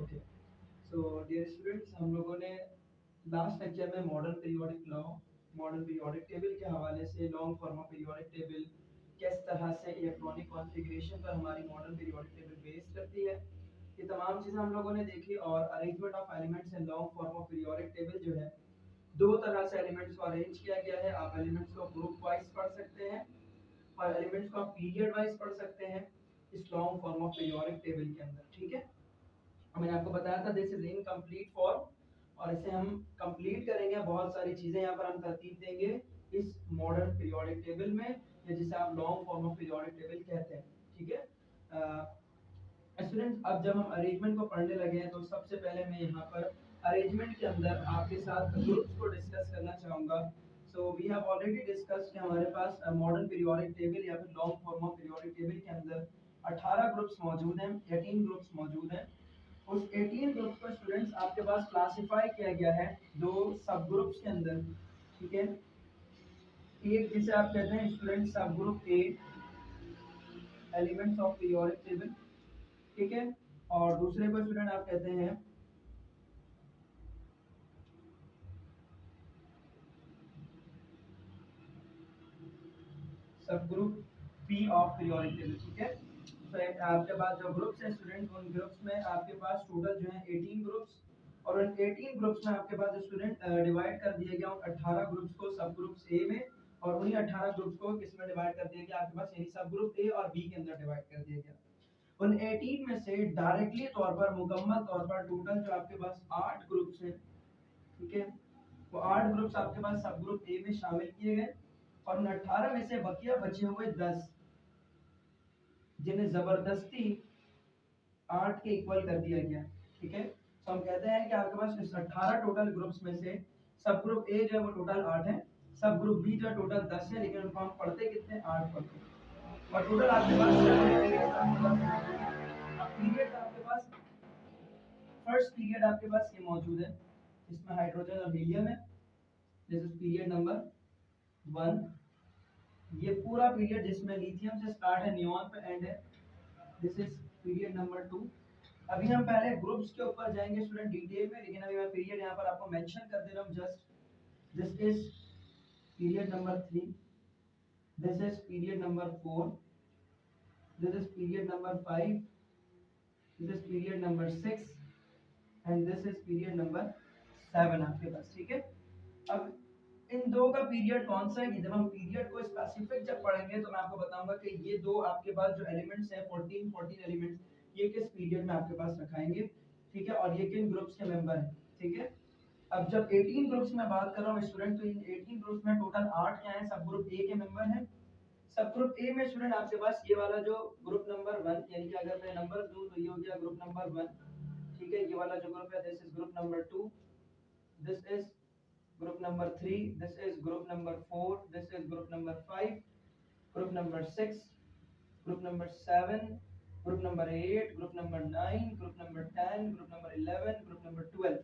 Okay, so dear students, हम लोगों ने लास्ट लेक्चर में modern periodic law, modern periodic table के हवाले से long form of periodic table किस तरह से इलेक्ट्रॉनिक कॉन्फ़िगरेशन पर हमारी मॉडर्न पीरियोडिक टेबल बेस करती है, ये तमाम चीज़ें हम लोगों ने देखी। और arrangement of elements in long form of periodic table जो है, दो तरह से एलिमेंट्स को अरेंज किया गया है। आप एलिमेंट्स को ग्रुप वाइज पढ़ सकते हैं और एलिमेंट्स को आप पीरियड वाइज पढ़ सकते हैं इस long form of periodic table के अंदर। ठीक है, मैंने आपको बताया था दिस इज इनकम्प्लीट फॉर्म, और इसे हम कंप्लीट करेंगे। बहुत सारी चीजें यहाँ पर हम तरतीब देंगे इस मॉडर्न पीरियोडिक टेबल में, या जिसे आप long form of periodic table कहते हैं। ठीक है स्टूडेंट्स, अब जब हम अरेंजमेंट को पढ़ने लगे हैं तो सबसे पहले मैं यहाँ पर अरेंजमेंट के अंदर आपके साथ ग्रुप्स को डिस्कस करना चाहूँगा। So we have already discuss कि हमारे पास मॉडर्न पीरियोडिक टेबल या फिर long form of periodic table के अंदर 18 ग्रुप्स मौजूद हैं, 18 ग्रुप्स मौजूद हैं। उस 18 ग्रुप्स को स्टूडेंट्स आपके पास क्लासिफाई किया गया है दो सब ग्रुप्स के अंदर। ठीक है, एक जिसे आप कहते हैं स्टूडेंट सब group A, elements of periodic table. ठीक है, और दूसरे को स्टूडेंट आप कहते हैं सब group P of periodic table. ठीक है, तो आपके पास जो ग्रुप्स हैं स्टूडेंट, उन ग्रुप्स में आपके पास टोटल जो है 18 ग्रुप्स, और उन 18 ग्रुप्स में आपके पास स्टूडेंट डिवाइड कर दिया गया उन 18 ग्रुप्स को सब ग्रुप्स ए में, और उन्हीं 18 ग्रुप्स को किस में डिवाइड कर दिया गया आपके पास, यानी सब ग्रुप ए और बी के अंदर डिवाइड कर दिया गया। उन 18 में से डायरेक्टली तौर पर, मुकम्मल तौर पर टोटल जो आपके पास 8 ग्रुप्स हैं। ठीक है, वो 8 ग्रुप्स आपके पास सब ग्रुप ए में शामिल किए गए, और उन 18 में से बकिया बचे हुए 10 जिन्हें जबरदस्ती 8 के इक्वल कर दिया गया। ठीक है, तो हम कहते हैं कि आपके पास इस 18 टोटल ग्रुप्स में से सब ग्रुप ए जो है वो टोटल 8 है, सब ग्रुप बी जो है टोटल 10 है, लेकिन उनको हम पढ़ते कितने, 8 पढ़ते हैं। और टोटल आपके पास पीरियड आपके पास, फर्स्ट पीरियड आपके पास ये मौजूद है, इसमें हाइड्रोजन और हीलियम है। This is period number 1। ये पूरा पीरियड जिसमें लिथियम से स्टार्ट है, नियॉन पे एंड है, दिस इज पीरियड नंबर 2। अभी हम पहले ग्रुप्स के ऊपर जाएंगे स्टूडेंट डिटेल में, लेकिन अभी मैं पीरियड यहाँ पर आपको मेंशन कर दे रहा हूँ just. This is period number 3, this is period number 4, this is period number 5, this is period number 6 and this is period number 7 आपके पास। ठीक है, अब इन दो का पीरियड कौन सा है, जब हम पीरियड को स्पेसिफिक जब पढ़ेंगे तो मैं आपको बताऊंगा कि ये दो आपके पास जो एलिमेंट्स हैं 14 एलिमेंट्स, ये किस पीरियड में आपके पास रखाएंगे। ठीक है, और ये किन ग्रुप्स के मेंबर हैं। ठीक है, अब जब 18 ग्रुप्स में बात कर रहा हूँ स्टूडेंट, तो इन 18 ग्रुप्स में टोटल 8 क्या है, सब ग्रुप ए के मेंबर हैं। सब ग्रुप ए में स्टूडेंट आपके पास ये वाला जो ग्रुप नंबर 1, यानी कि अगर मैं नंबर दूं तो ये हो गया ग्रुप नंबर 1। ठीक है, ये वाला जो ग्रुप है this is group number 2, this is group number 3, this is group number 4, this is group number 5, group number 6, group number 7, group number 8, group number 9, group number 10, group number 11, group number 12,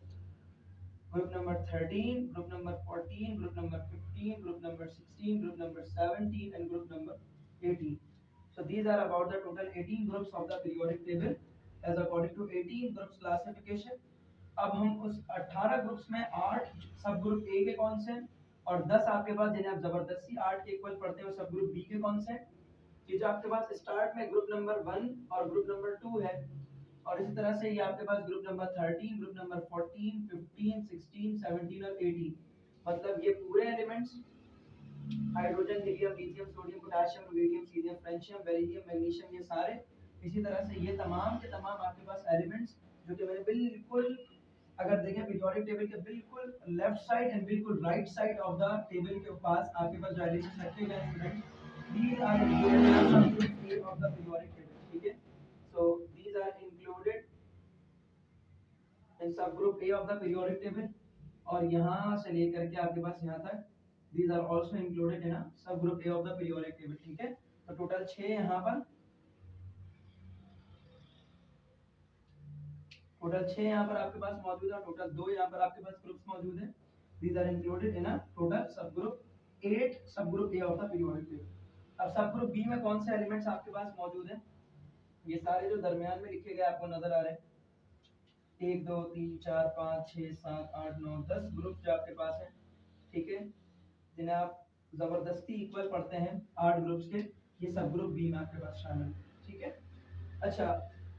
group number 13, group number 14, group number 15, group number 16, group number 17 and group number 18. So these are about the total 18 groups of the periodic table as according to 18 groups classification. अब हम उस 18 groups में 8 सब group A के कौन से हैं, और 10 आपके पास जिन्हें आप जबरदस्ती 8 के इक्वल पढ़ते हैं वो सब ग्रुप बी के कौन से हैं। ये जो आपके पास स्टार्ट में ग्रुप नंबर 1 और ग्रुप नंबर 2 है, और इसी तरह से ये आपके पास ग्रुप नंबर 13, ग्रुप नंबर 14, 15, 16, 17 और 18, मतलब ये पूरे elements hydrogen, helium, lithium, sodium, potassium, rubidium, cerium, francium, beryllium, magnesium, ये सारे। इसी तरह से ये तमाम के तमाम आपके पास एलिमेंट्स जो कि मैंने बिल्कुल, अगर देखें पीरियोडिक टेबल के बिल्कुल लेफ्ट साइड एंड बिल्कुल right side of the table के पास आपके पास जो एलिमेंट्स रखे गए हैं student, these are included in some group A of the periodic table. ठीक है, so these are included in subgroup A of the periodic table, और यहाँ से लेकर के आपके पास यहाँ तक these are also included in a subgroup A of the periodic table. ठीक है, तो टोटल 6 यहाँ पर, टोटल 6 यहाँ पर आपके पास मौजूद है, टोटल 2 यहाँ पर आपके पास ग्रुप्स मौजूद हैं। These are included in a total subgroup 8 subgroup A of the periodic table. अब सबग्रुप बी में कौन से एलिमेंट्स आपके पास मौजूद हैं, ये सारे जो दरमियान में लिखे गए आपको नजर आ रहे हैं, 1 2 3 4 5 6 7 8 9 10 ग्रुप जो आपके पास है, ठीक है, जिन्हें आप जबरदस्ती इक्वल पढ़ते हैं 8 ग्रुप्स के, ये सब ग्रुप बी में आपके पास शामिल, ठीक है। अच्छा,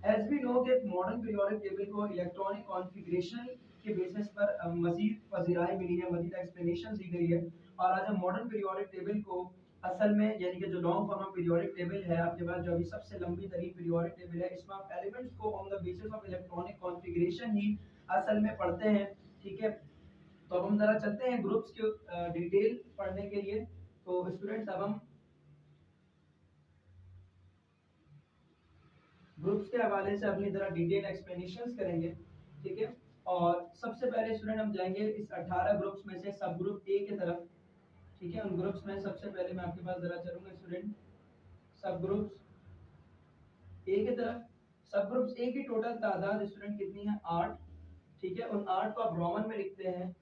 एज वी नो कि मॉडर्न पीरियोडिक टेबल को इलेक्ट्रॉनिक कॉन्फ़िगरेशन के बेसिस पर मजीद पजीराई मिली है, मजीद एक्सप्लेनेशन दी गई है। और आज हम मॉडर्न पीरियोडिक टेबल को असल में यानी कि जो long form of periodic table है आपके पास, जो अभी सबसे लंबी तरीन पीरियोडिक टेबल है, इसमें आप एलिमेंट्स को on the basis of electronic configuration ही असल में पढ़ते हैं, ठीक है। तो अब हम जरा चलते हैं ग्रुप्स के डिटेल पढ़ने के लिए। तो स्टूडेंट्स, अब हम ग्रुप्स के हवाले से अपनी तरह डिटेल एक्सप्लेनेशंस करेंगे, ठीक है। और सबसे पहले स्टूडेंट हम जाएंगे इस 18 ग्रुप्स में से सब ग्रुप ए की तरफ, ठीक है। उन ग्रुप्स में सबसे पहले मैं आपके पास जरा चलूंगा स्टूडेंट सब ग्रुप्स ए की तरफ। सब ग्रुप्स ए की टोटल तादाद स्टूडेंट कितनी है? 8, ठीक है। उन 8 को आप रोमन में लिखते हैं,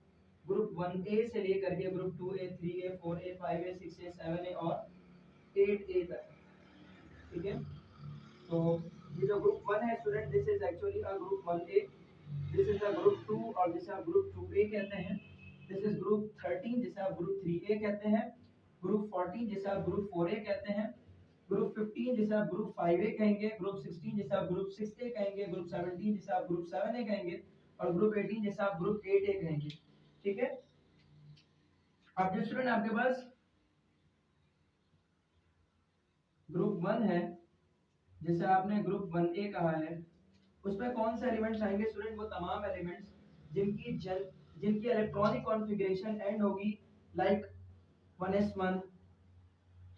ग्रुप 1A से लेकर के group 2A 3A 4A 5A 6A 7A और 8A तक, ठीक है। तो ये जो ग्रुप 1 है student, this is actually a group 1A, this is a group 2 और जिसे आप ग्रुप 2A कहते हैं। दिस इज ग्रुप 13 जिसे आप ग्रुप 3A कहते हैं। ग्रुप 14 जिसे आप ग्रुप 4A कहते हैं। ग्रुप 15 जिसे आप ग्रुप 5A कहेंगे। ग्रुप 16 जिसे आप ग्रुप 6A कहेंगे। ग्रुप 17 जिसे आप ग्रुप 7A कहेंगे और ग्रुप 18 जिसे आप ग्रुप 8A कहेंगे, ठीक है। अब जो स्टूडेंट आपके पास ग्रुप 1 है जिसे आपने ग्रुप 1A कहा है, उसमें कौन से एलिमेंट्स आएंगे स्टूडेंट? वो तमाम एलिमेंट्स जिनकी इलेक्ट्रॉनिक कॉन्फ़िगरेशन एंड होगी लाइक 1s1,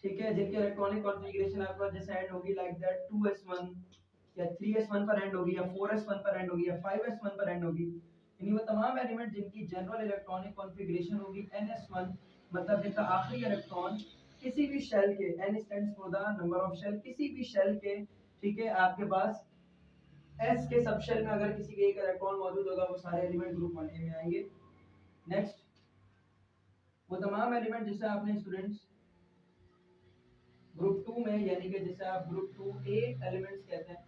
ठीक है। जिनकी इलेक्ट्रॉनिक कॉन्फ़िगरेशन आपके पास जैसे एंड होगी लाइक दैट 2s1 या 3s1 पर एंड होगी या 4s1 पर एंड होगी या 5s1 पर एंड होगी, यानी वो तमाम एलिमेंट जिनकी जनरल इलेक्ट्रॉनिक कॉन्फ़िगरेशन होगी ns1, मतलब जिनका आखिरी इलेक्ट्रॉन किसी भी शेल के, n stands for the number of shell, किसी भी शेल के, ठीक है, आपके पास s के सब शेल में अगर किसी के एक इलेक्ट्रॉन मौजूद होगा वो सारे एलिमेंट ग्रुप 1A में आएंगे। नेक्स्ट, वो तमाम एलिमेंट जिसे आपने स्टूडेंट्स ग्रुप 2 में यानी कि जिसे आप ग्रुप 2A एलिमेंट्स कहते हैं,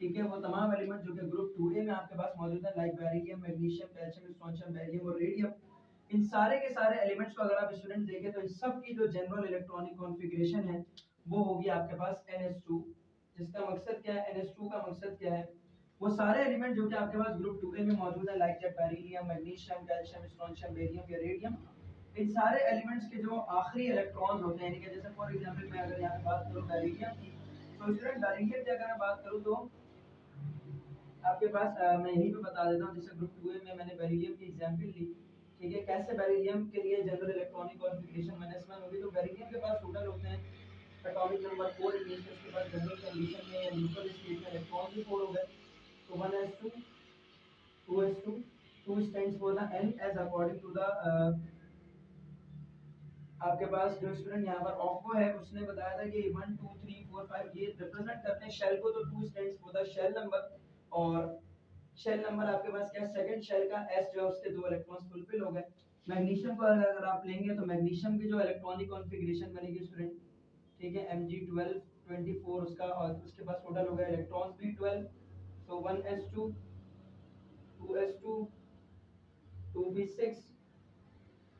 ठीक है, वो तमाम एलिमेंट जो कि ग्रुप 2A में आपके पास मौजूद है like beryllium, magnesium, calcium, strontium, barium और रेडियम, इन सारे के सारे एलिमेंट्स को अगर आप स्टूडेंट देखें तो इन सब की जो जनरल इलेक्ट्रॉनिक कॉन्फ़िगरेशन है वो होगी आपके पास NH2, जिसका मकसद क्या है? NH2 का मकसद क्या है? वो सारे एलिमेंट जो कि आपके पास ग्रुप 2A में मौजूद है like beryllium, magnesium, calcium, strontium, barium या रेडियम, इन सारे एलिमेंट्स के जो आखिरी इलेक्ट्रॉन्स होते हैं, यानी कि जैसे फॉर एग्जांपल मैं अगर यहाँ पे बात करूँ बेरिलियम की, तो स्टूडेंट बेरिलियम की अगर मैं बात करूँ तो आपके पास मैं यहीं पे बता देता हूँ, जैसे ग्रुप 2A में मैंने बेरिलियम की एग्जांपल ली, ठीक है। कैसे बेरिलियम के लिए जनरल इलेक्ट्रॉनिक कॉन्फ़िगरेशन -1 होगी, तो बेरिलियम के पास टोटल होते हैं एटॉमिक नंबर 4 इंग्लिश में, उसके बाद जनरल कंडीशन में या न्यूट्रल स्टेट में इलेक्ट्रॉन भी 4 हो गए, तो 1s2 2s2 2 stands for the n as according to the आपके पास जो स्टूडेंट यहाँ पर ऑफो है उसने बताया था कि 1 2 3 4 5 ये रिप्रेजेंट करते हैं शेल को, तो 2 stands for the shell number, और शेल नंबर आपके पास क्या, सेकंड शेल का s जो है उसके 2 इलेक्ट्रॉन्स फुलफिल हो गए। मैग्नीशियम को अगर आप लेंगे तो मैग्नीशियम की जो इलेक्ट्रॉनिक कॉन्फ़िगरेशन बनेगी स्टूडेंट, ठीक है, Mg12 24 उसका, और उसके पास टोटल हो गया इलेक्ट्रॉन्स भी 12, सो 1s2 2s2 2p6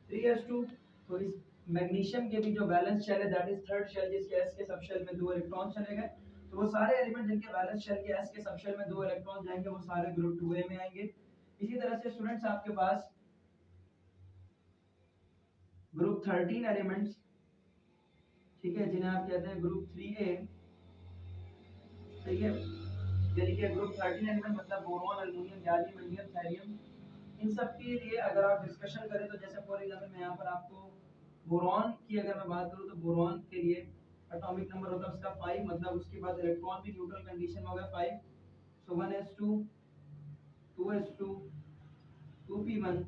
3s2। तो इस मैग्नीशियम के भी जो बैलेंस शेल है दैट इज थर्ड शेल, जिसके s के सब शेल में 2 इलेक्ट्रॉन चले गए, तो वो सारे एलिमेंट जिनके बैलेंस शेल के s के सब शेल में 2 इलेक्ट्रॉन जाएंगे वो सारे ग्रुप 2A में आएंगे। इसी तरह से स्टूडेंट्स आपके पास ग्रुप 13 एलिमेंट्स, ठीक है, जिन्हें आप कहते हैं ग्रुप 3A, ठीक है, यानी कि ग्रुप 13 एलिमेंट मतलब boron, aluminium, gallium, indium, thallium, इन सब के लिए अगर आप डिस्कशन करें तो जैसे फॉर एग्जांपल मैं यहाँ पर आपको बोरॉन की अगर मैं बात करूँ तो बोरॉन के लिए एटॉमिक नंबर होता है उसका 5, मतलब उसके बाद इलेक्ट्रॉन भी न्यूट्रल कंडीशन में होगा 5, सो 1s2 2s2 2p1।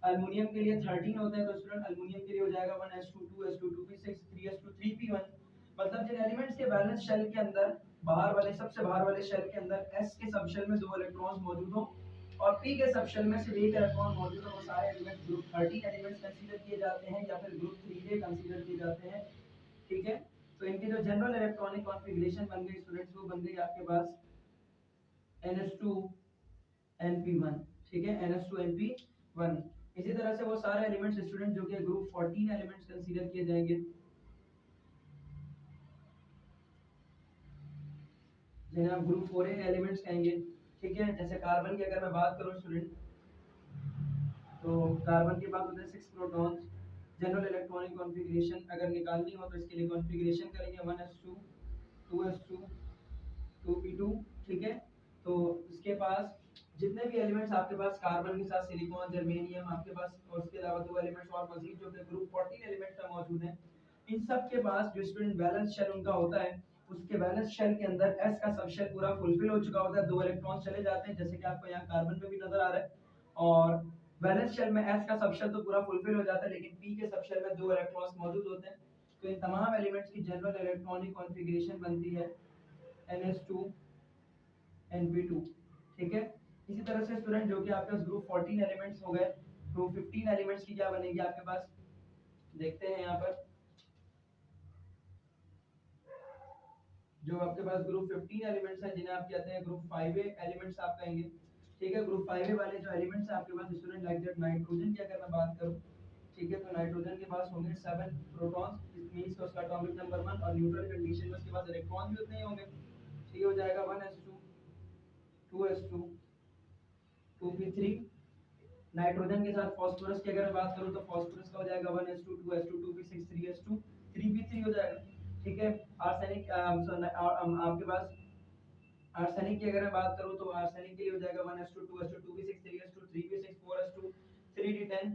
एल्युमिनियम के लिए 13 होता है, तो स्टूडेंट एल्युमिनियम के लिए हो जाएगा 1s2 2s2 2p6 3s2 3p1, मतलब जिन एलिमेंट्स के बैलेंस शेल के अंदर बाहर वाले, सबसे बाहर वाले शेल के अंदर s के सब शेल में 2 इलेक्ट्रॉन्स मौजूद हो और p के सब शेल में सिर्फ एक इलेक्ट्रॉन मौजूद हो, वो सारे एलिमेंट्स ग्रुप 13 एलिमेंट्स कंसीडर किए जाते हैं या फिर ग्रुप 3A कंसीडर किए जाते हैं, ठीक है। तो इनकी जो जनरल इलेक्ट्रॉनिक कॉन्फ़िगरेशन बन गई स्टूडेंट्स, वो बन गई आपके पास NH2 Np1, ठीक है, NH2Np1। इसी तरह से वो सारे एलिमेंट्स स्टूडेंट जो कि ग्रुप 14 एलिमेंट्स कंसीडर किए जाएंगे, जिन्हें आप ग्रुप 4 एलिमेंट्स कहेंगे, ठीक है। जैसे कार्बन की अगर मैं बात करूं स्टूडेंट, तो कार्बन के पास होते हैं 6 प्रोटॉन्स। जनरल इलेक्ट्रॉनिक कॉन्फ़िगरेशन अगर निकालनी हो तो इसके लिए कॉन्फ़िगरेशन करेंगे 1s2 2s2 2p2, ठीक है। तो इसके पास जितने भी एलिमेंट्स आपके पास कार्बन के साथ सिलिकॉन, जर्मेनियम आपके पास, और उसके अलावा दो एलिमेंट्स और मजीद जो कि ग्रुप 14 एलिमेंट्स में मौजूद हैं, इन सब के पास जो स्टूडेंट बैलेंस शेल उनका होता है, उसके बैलेंस शेल के अंदर s का सब शेल पूरा फुलफिल हो चुका होता है, दो इलेक्ट्रॉन्स चले जाते हैं, जैसे कि आपको यहाँ कार्बन में भी नजर आ रहा है। और बैलेंस शेल में s का सब शेल तो पूरा फुलफिल हो जाता है, लेकिन p के सब शेल में दो इलेक्ट्रॉन्स मौजूद होते हैं। तो इन तमाम एलिमेंट्स की जनरल इलेक्ट्रॉनिक कॉन्फ़िगरेशन बनती है NH2 NP2, ठीक है। इसी तरह से स्टूडेंट जो कि आपके पास ग्रुप 14 एलिमेंट्स हो गए, ग्रुप 15 एलिमेंट्स की क्या बनेगी आपके पास, देखते हैं यहाँ पर। जो आपके पास ग्रुप 15 एलिमेंट्स हैं, जिन्हें आप कहते हैं ग्रुप 5A एलिमेंट्स आप कहेंगे, ठीक है। ग्रुप 5A वाले जो एलिमेंट्स हैं आपके पास स्टूडेंट लाइक दैट नाइट्रोजन की अगर मैं बात करूं, ठीक है, तो नाइट्रोजन के पास होंगे 7 प्रोटॉन्स, इट मींस उसका एटॉमिक नंबर 1, और न्यूट्रल कंडीशन में उसके पास इलेक्ट्रॉन भी उतने ही होंगे, ठीक हो जाएगा 1s2 2s2 2p3। नाइट्रोजन के साथ फास्फोरस की अगर मैं बात करूं तो फास्फोरस का हो जाएगा 1s2 2s2 2p6 3s2 3p3 हो जाएगा, ठीक है। आर्सेनिक आपके पास आर्सेनिक की अगर मैं बात करूं तो आर्सेनिक के लिए हो जाएगा 1s2 2s2 2p6 3s2 3p6 4s2 3d10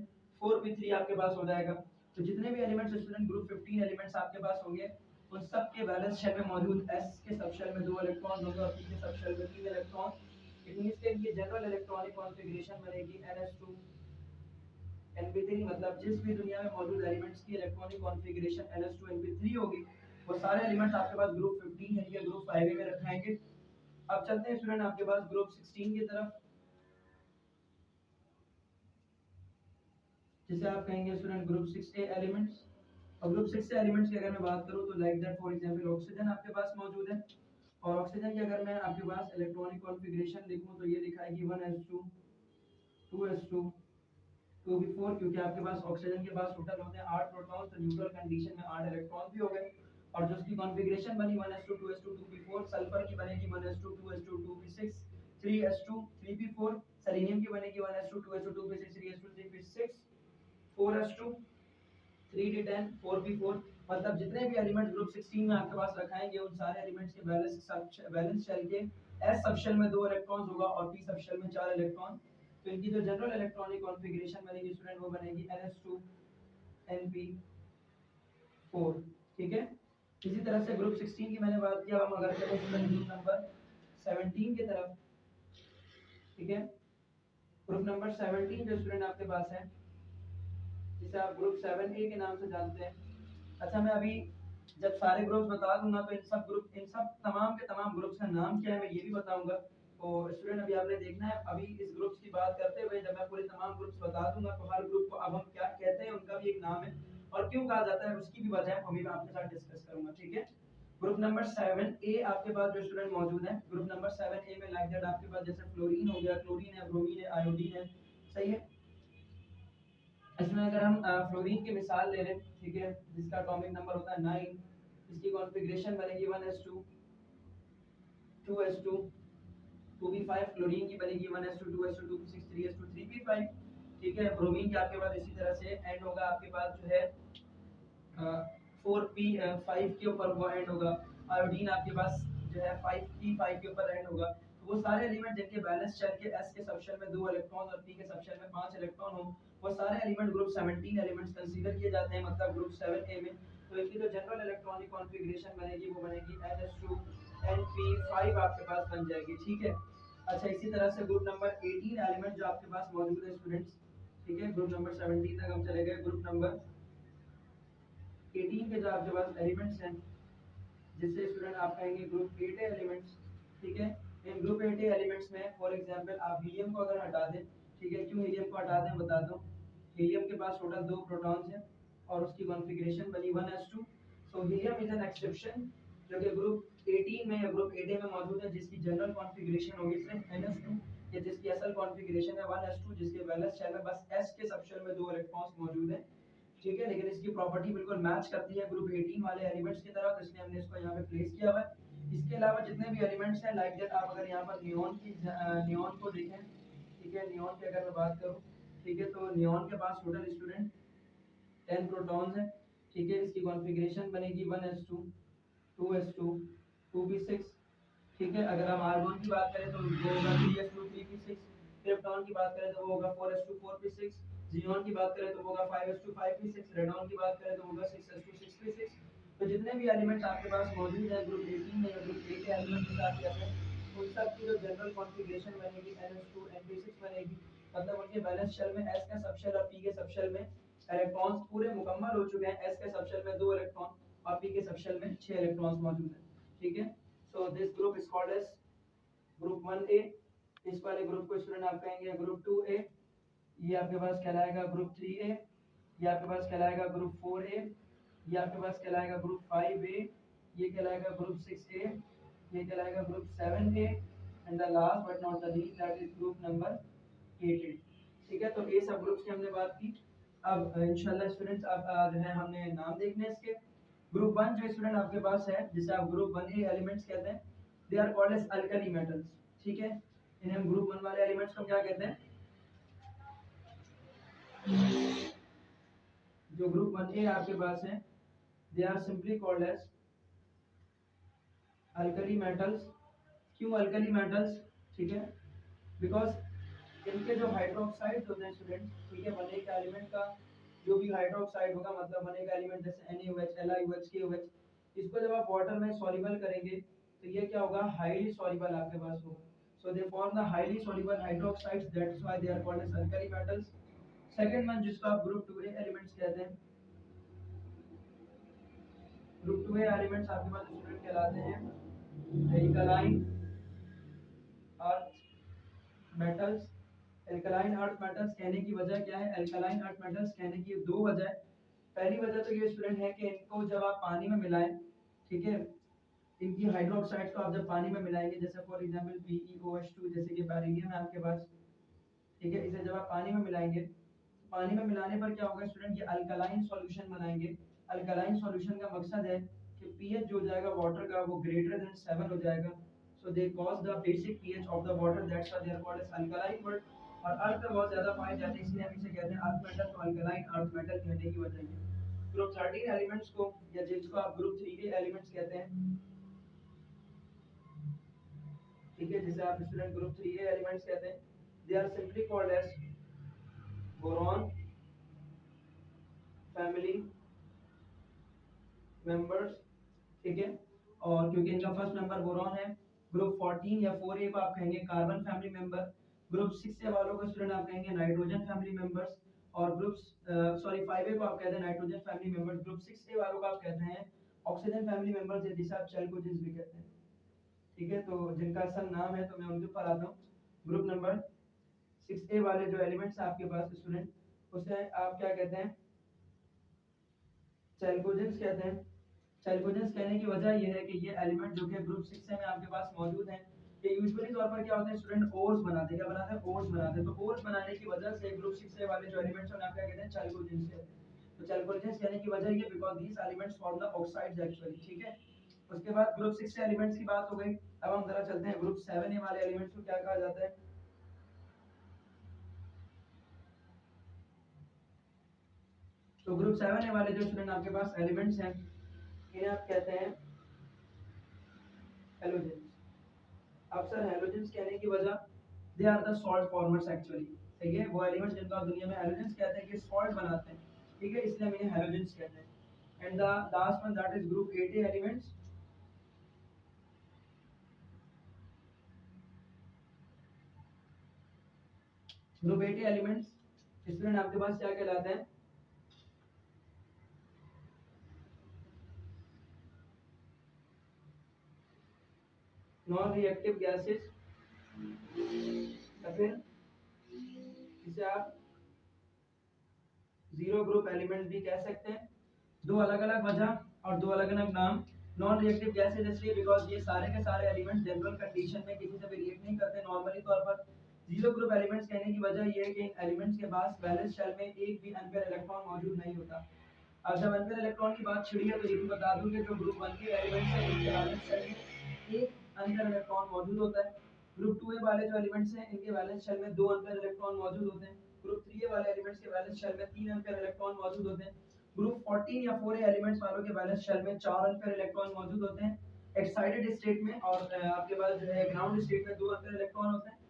4p3 आपके पास हो जाएगा। तो जितने भी एलिमेंट्स स्टूडेंट ग्रुप 15 एलिमेंट्स आपके पास होंगे, उन सब के बैलेंस शेल में मौजूद s के सब शेल में 2 इलेक्ट्रॉन होंगे और p के सब शेल में 3 इलेक्ट्रॉन। इट मींस कि इनकी जनरल इलेक्ट्रॉनिक कॉन्फ़िगरेशन बनेगी NH2 NP3। मतलब जिस भी दुनिया में मौजूद एलिमेंट्स की इलेक्ट्रॉनिक कॉन्फ़िगरेशन NH2 NP3 होगी, वो सारे एलिमेंट्स आपके पास ग्रुप 15 यानी कि ग्रुप 5A में रखाएंगे। अब चलते हैं स्टूडेंट आपके पास ग्रुप 16 की तरफ, जिसे आप कहेंगे स्टूडेंट ग्रुप 6A एलिमेंट्स। और ग्रुप 6A एलिमेंट्स की अगर मैं बात करूं तो like that for example oxygen आपके पास मौजूद है, और ऑक्सीजन की अगर मैं आपके पास इलेक्ट्रॉनिक कॉन्फ़िगरेशन लिखूं तो ये लिखा है कि 1s2 2s2 2p4, क्योंकि आपके पास ऑक्सीजन के पास टोटल होते हैं 8 प्रोटॉन, तो न्यूट्रल कंडीशन में 8 इलेक्ट्रॉन भी हो गए। और जो उसकी कॉन्फ़िगरेशन बनी 1s2 2s2 2p4, सल्फर की बनेगी 1s2 2s2 2p6 3s2 3p4, selenium की बनेगी 1s2 2s2 2p6 3s2 3p6 4s2 3d10 4p4। मतलब जितने भी एलिमेंट ग्रुप 16 में आपके पास रखाएंगे, उन सारे एलिमेंट्स के बैलेंस शेल के s सब शेल में 2 इलेक्ट्रॉन्स होगा और p सब शेल में 4 इलेक्ट्रॉन। तो इनकी जो जनरल इलेक्ट्रॉनिक कॉन्फ़िगरेशन बनेगी स्टूडेंट, वो बनेगी NH2 NP4, ठीक है। इसी तरह से ग्रुप 16 की मैंने बात किया, हम अगर चले स्टूडेंट ग्रुप नंबर 17 की तरफ, ठीक है। ग्रुप नंबर 17 जो स्टूडेंट आपके पास है, जिसे आप ग्रुप 7A के नाम से जानते हैं। अच्छा, मैं अभी जब सारे ग्रुप्स बता दूंगा तो इन सब तमाम के तमाम ग्रुप्स का नाम क्या है मैं ये भी बताऊंगा। तो स्टूडेंट अभी आपने देखना है, अभी इस ग्रुप्स की बात करते हुए जब मैं पूरे तमाम ग्रुप्स बता दूंगा तो हर ग्रुप को अब हम क्या कहते हैं उनका भी एक नाम है, और क्यों कहा जाता है उसकी भी वजह अभी मैं आपके साथ डिस्कस करूंगा, ठीक है। ग्रुप नंबर 7A आपके पास जो स्टूडेंट मौजूद है, ग्रुप नंबर 7A में लाइक दैट आपके पास जैसे फ्लोरीन हो गया, क्लोरीन है, ब्रोमीन है, आयोडीन है, सही है। इसमें अगर हम फ्लोरीन की मिसाल ले लें, ठीक है, जिसका एटॉमिक नंबर होता है 9, इसकी कॉन्फ़िगरेशन बनेगी 1s2 2s2 2p5, क्लोरीन की बनेगी 1s2 2s2 2p6 3s2 3p5, ठीक है। ब्रोमीन की आपके पास इसी तरह से एंड होगा आपके पास जो है 4p5 के ऊपर वो एंड होगा। आयोडीन आपके पास जो है 5p5 के ऊपर एंड होगा। तो वो सारे एलिमेंट जिनके बैलेंस शेल के s के सब शेल में 2 इलेक्ट्रॉन और p के सब शेल में 5 इलेक्ट्रॉन हो, वो सारे एलिमेंट ग्रुप 17 एलिमेंट्स कंसीडर किए जाते हैं, मतलब ग्रुप 7A में। तो इनकी जो जनरल इलेक्ट्रॉनिक कॉन्फ़िगरेशन बनेगी वो बनेगी NH2 NP5 आपके पास बन जाएगी, ठीक है। अच्छा, इसी तरह से ग्रुप नंबर 18 एलिमेंट जो आपके पास मौजूद है स्टूडेंट्स, ठीक है, ग्रुप नंबर 17 तक हम चले गए। ग्रुप नंबर 18 के जो आपके पास एलिमेंट्स हैं, जिससे स्टूडेंट आप कहेंगे ग्रुप 8A एलिमेंट्स, ठीक है। इन ग्रुप 8A एलिमेंट्स में फॉर एग्जांपल आप हीलियम को अगर हटा दें, ठीक है, क्यों हीलियम को हटा दें बता दूं। हीलियम के पास टोटल 2 प्रोटॉन्स हैं और उसकी कॉन्फ़िगरेशन बनी 1s2। So helium is an exception जो कि ग्रुप 18 में या ग्रुप 8A में मौजूद है, जिसकी जनरल कॉन्फ़िगरेशन होगी सिर्फ NH2 या जिसकी एसल कॉन्फ़िगरेशन है 1s2 जिसके वैलेंस शेल में बस s के सब शेल में 2 इलेक्ट्रॉन्स मौजूद हैं, ठीक है, लेकिन इसकी प्रॉपर्टी बिल्कुल मैच करती है ग्रुप 18 वाले एलिमेंट्स की तरह, तो इसलिए हमने इसको यहाँ पे प्लेस किया हुआ है। इसके अलावा जितने भी एलिमेंट्स हैं लाइक दैट, आप अगर यहाँ पर नियॉन को देखें, ठीक है, नियॉन की अगर मैं बात करूँ, ठीक है, तो नियॉन के पास टोटल स्टूडेंट 10 प्रोटॉन्स हैं, ठीक है, इसकी कॉन्फ़िगरेशन बनेगी 1s2 2s2 2p6, ठीक है। अगर हम आर्गोन की बात करें तो वो होगा 3s2 3p6, क्रिप्टॉन की बात करें तो वो होगा 4s2 4p6, ज़ियोन की बात करें तो वो होगा 5s2 5p6, रेडॉन की बात करें तो होगा 6s2 6p6। तो जितने भी एलिमेंट्स आपके पास मौजूद हैं ग्रुप 18 में या ग्रुप 8 के एलिमेंट के साथ कहते हैं, उन सब की जो जनरल कॉन्फ़िगरेशन बनेगी ns2 np6 बनेगी, मतलब उनके बैलेंस शेल में s का सबशेल और p के सबशेल में इलेक्ट्रॉन्स पूरे मुकम्मल हो चुके हैं। s के सबशेल में 2 इलेक्ट्रॉन और p के सबशेल में 6 इलेक्ट्रॉन्स मौजूद हैं, ठीक है। So this group is called age group 1a। इस वाले ग्रुप को स्टूडेंट आप कहेंगे ग्रुप 2a, ये आपके पास कहलाएगा ग्रुप 3a, ये आपके पास कहलाएगा ग्रुप 4a, ये आपके पास कहलाएगा ग्रुप 5a, ये कहलाएगा ग्रुप 6a, ये कहलाएगा group 7a, and the last but not the least that is group number 8a, ठीक है। तो ये सब ग्रुप्स की हमने बात की। अब इंशाल्लाह स्टूडेंट्स अब जो है हमने नाम देखने इसके। ग्रुप 1 जो स्टूडेंट आपके पास है जिसे आप ग्रुप 1a एलिमेंट्स कहते हैं, they are called as alkali metals, ठीक है। इन्हें हम ग्रुप 1 वाले एलिमेंट्स को क्या कहते हैं, जो ग्रुप 1a आपके पास है, they are simply called as alkali metals. क्यों अल्कली मेटल्स, ठीक है, बिकॉज इनके जो हाइड्रोक्साइड्स होते हैं स्टूडेंट, ठीक है, 1a का एलिमेंट का जो भी हाइड्रोक्साइड होगा, मतलब 1a का एलिमेंट जैसे NaOH LiOH KOH, इसको जब आप वाटर में सॉल्युबल करेंगे तो ये क्या होगा, हाईली सॉल्युबल आपके पास होगा। So they form the highly soluble hydroxides, that's why they are called as alkali metals. Second one जिसको आप ग्रुप 2a एलिमेंट्स कहते हैं, ग्रुप 2a एलिमेंट्स आपके पास स्टूडेंट कहलाते हैं alkaline earth metals. Alkaline earth metals कहने की वजह क्या है, एल्कलाइन अर्थ मेटल्स कहने की दो वजह है। पहली वजह तो ये स्टूडेंट है कि इनको जब आप पानी में मिलाएं, ठीक है, इनकी हाइड्रोक्साइड्स को आप जब पानी में मिलाएंगे, जैसे फॉर एग्जांपल PeOH2 जैसे कि बेरिलियम है आपके पास, ठीक है, इसे जब आप पानी में मिलाएंगे, पानी में मिलाने पर क्या होगा स्टूडेंट, ये अल्कलाइन सॉल्यूशन बनाएंगे। अल्कलाइन सॉल्यूशन का मकसद है कि pH जो हो जाएगा वाटर का वो ग्रेटर देन 7 हो जाएगा। So they cause the basic pH of the water, that's why they are called as alkaline. But और अर्थ में बहुत ज्यादा पाए जाते हैं इसलिए हम इसे कहते हैं अर्थ मेटल। तो अल्कलाइन अर्थ मेटल कहने की वजह ये। ग्रुप 13 एलिमेंट्स को या जिसको आप ग्रुप 3a एलिमेंट्स कहते हैं, ठीक है, जिसे आप स्टूडेंट ग्रुप 3a एलिमेंट्स कहते हैं, they are simply called as boron family members, ठीक है। और क्योंकि इनका फर्स्ट नंबर बोरॉन है, ग्रुप 14 या 4a को आप कहेंगे carbon family member, group 6a वालों को स्टूडेंट आप कहेंगे नाइट्रोजन फैमिली मेंबर्स, और ग्रुप 5a को आप कहते हैं nitrogen family members. Group 6a वालों को आप कहते हैं ऑक्सीजन फैमिली मेंबर्स, जिसे आप चैल्कोजेंस भी कहते हैं, ठीक है। तो जिनका असल नाम है तो मैं उनके ऊपर आता हूँ। ग्रुप नंबर 6a वाले जो एलिमेंट्स आपके पास स्टूडेंट, उसे आप क्या कहते हैं, चैल्कोजेंस कहते हैं। चैल्कोजेंस कहने की वजह यह है कि ये एलिमेंट जो कि ग्रुप 6 में आपके पास मौजूद हैं, ये यूजुअली तौर पर क्या होते हैं स्टूडेंट, ओर्स बनाते हैं। क्या बनाते हैं, ओर्स बनाते हैं। तो ओर्स बनाने की वजह से ग्रुप 6 वाले जो एलिमेंट्स हैं उन्हें आप क्या कहते हैं, चैल्कोजेंस कहते हैं। तो चैल्कोजेंस कहने की वजह ये because these elements form the oxides actually, ठीक है। उसके बाद ग्रुप 6 एलिमेंट्स की बात हो गई। अब हम जरा चलते हैं ग्रुप 7 वाले एलिमेंट्स को क्या कहा जाता है। तो ग्रुप 7 वाले जो स्टूडेंट आपके पास एलिमेंट्स हैं, इन्हें आप कहते हैं हेलोजेंस। अब सर हेलोजेंस कहने की वजह, they are the salt formers actually, ठीक है। वो एलिमेंट्स जिनको आप दुनिया में हेलोजेंस कहते हैं कि सॉल्ट बनाते हैं, ठीक है, इसलिए हम इन्हें हेलोजेंस कहते हैं। And the last one that is group 8a elements. Group 8a elements student आपके पास क्या कहलाते हैं, नॉन रिएक्टिव गैसेस, या फिर इसे आप जीरो ग्रुप एलिमेंट भी कह सकते हैं। दो अलग अलग वजह और दो अलग अलग नाम। नॉन रिएक्टिव गैसेस इसलिए बिकॉज ये सारे के सारे एलिमेंट्स जनरल कंडीशन में किसी से भी रिएक्ट नहीं करते नॉर्मली तौर पर, जीरो ग्रुप एलिमेंट्स कहने की वजह यह है कि इन एलिमेंट्स के पास वैलेंस शेल में एक भी अनपेयर इलेक्ट्रॉन मौजूद नहीं होता। अब जब अनपेयर इलेक्ट्रॉन की बात छिड़ी है तो ये भी बता दूं कि जो ग्रुप 1 के एलिमेंट्स हैं इनके वैलेंस शेल में एक अनपेयर इलेक्ट्रॉन मौजूद होता है। ग्रुप 2 वाले जो एलिमेंट्स हैं इनके वैलेंस शेल में दो अनपेयर इलेक्ट्रॉन मौजूद होते हैं। ग्रुप 3 वाले एलिमेंट्स के वैलेंस शेल में तीन अनपेयर इलेक्ट्रॉन मौजूद होते हैं। ग्रुप 14 या 4 एलिमेंट्स वालों के वैलेंस शेल में चार अनपेयर इलेक्ट्रॉन मौजूद होते हैं एक्साइटेड स्टेट में, और आपके पास जो है ग्राउंड स्टेट में दो अनपेयर इलेक्ट्रॉन होते हैं।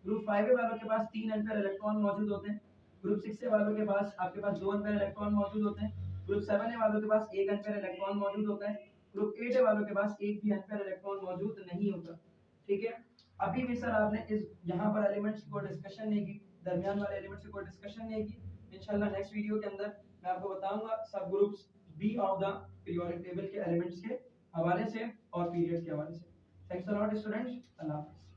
ग्रुप 5 वालों के पास तीन अनपेयर इलेक्ट्रॉन मौजूद होते हैं। ग्रुप 6 वालों के पास आपके पास दो अनपेयर इलेक्ट्रॉन मौजूद होते हैं। ग्रुप 7 वालों के पास एक अनपेयर इलेक्ट्रॉन मौजूद होता है। ग्रुप 8 वालों के पास एक भी अनपेयर इलेक्ट्रॉन मौजूद नहीं होता। ठीक है, अभी भी सर आपने इस यहाँ पर एलिमेंट्स की कोई डिस्कशन नहीं की, दरमियान वाले एलिमेंट्स की कोई डिस्कशन नहीं की। इंशाल्लाह नेक्स्ट वीडियो के अंदर मैं आपको बताऊंगा सब ग्रुप्स बी ऑफ द पीरियोडिक टेबल के एलिमेंट्स के हवाले से और पीरियड्स के हवाले से। थैंक्स अ लॉट स्टूडेंट्स, अल्लाह हाफिज़।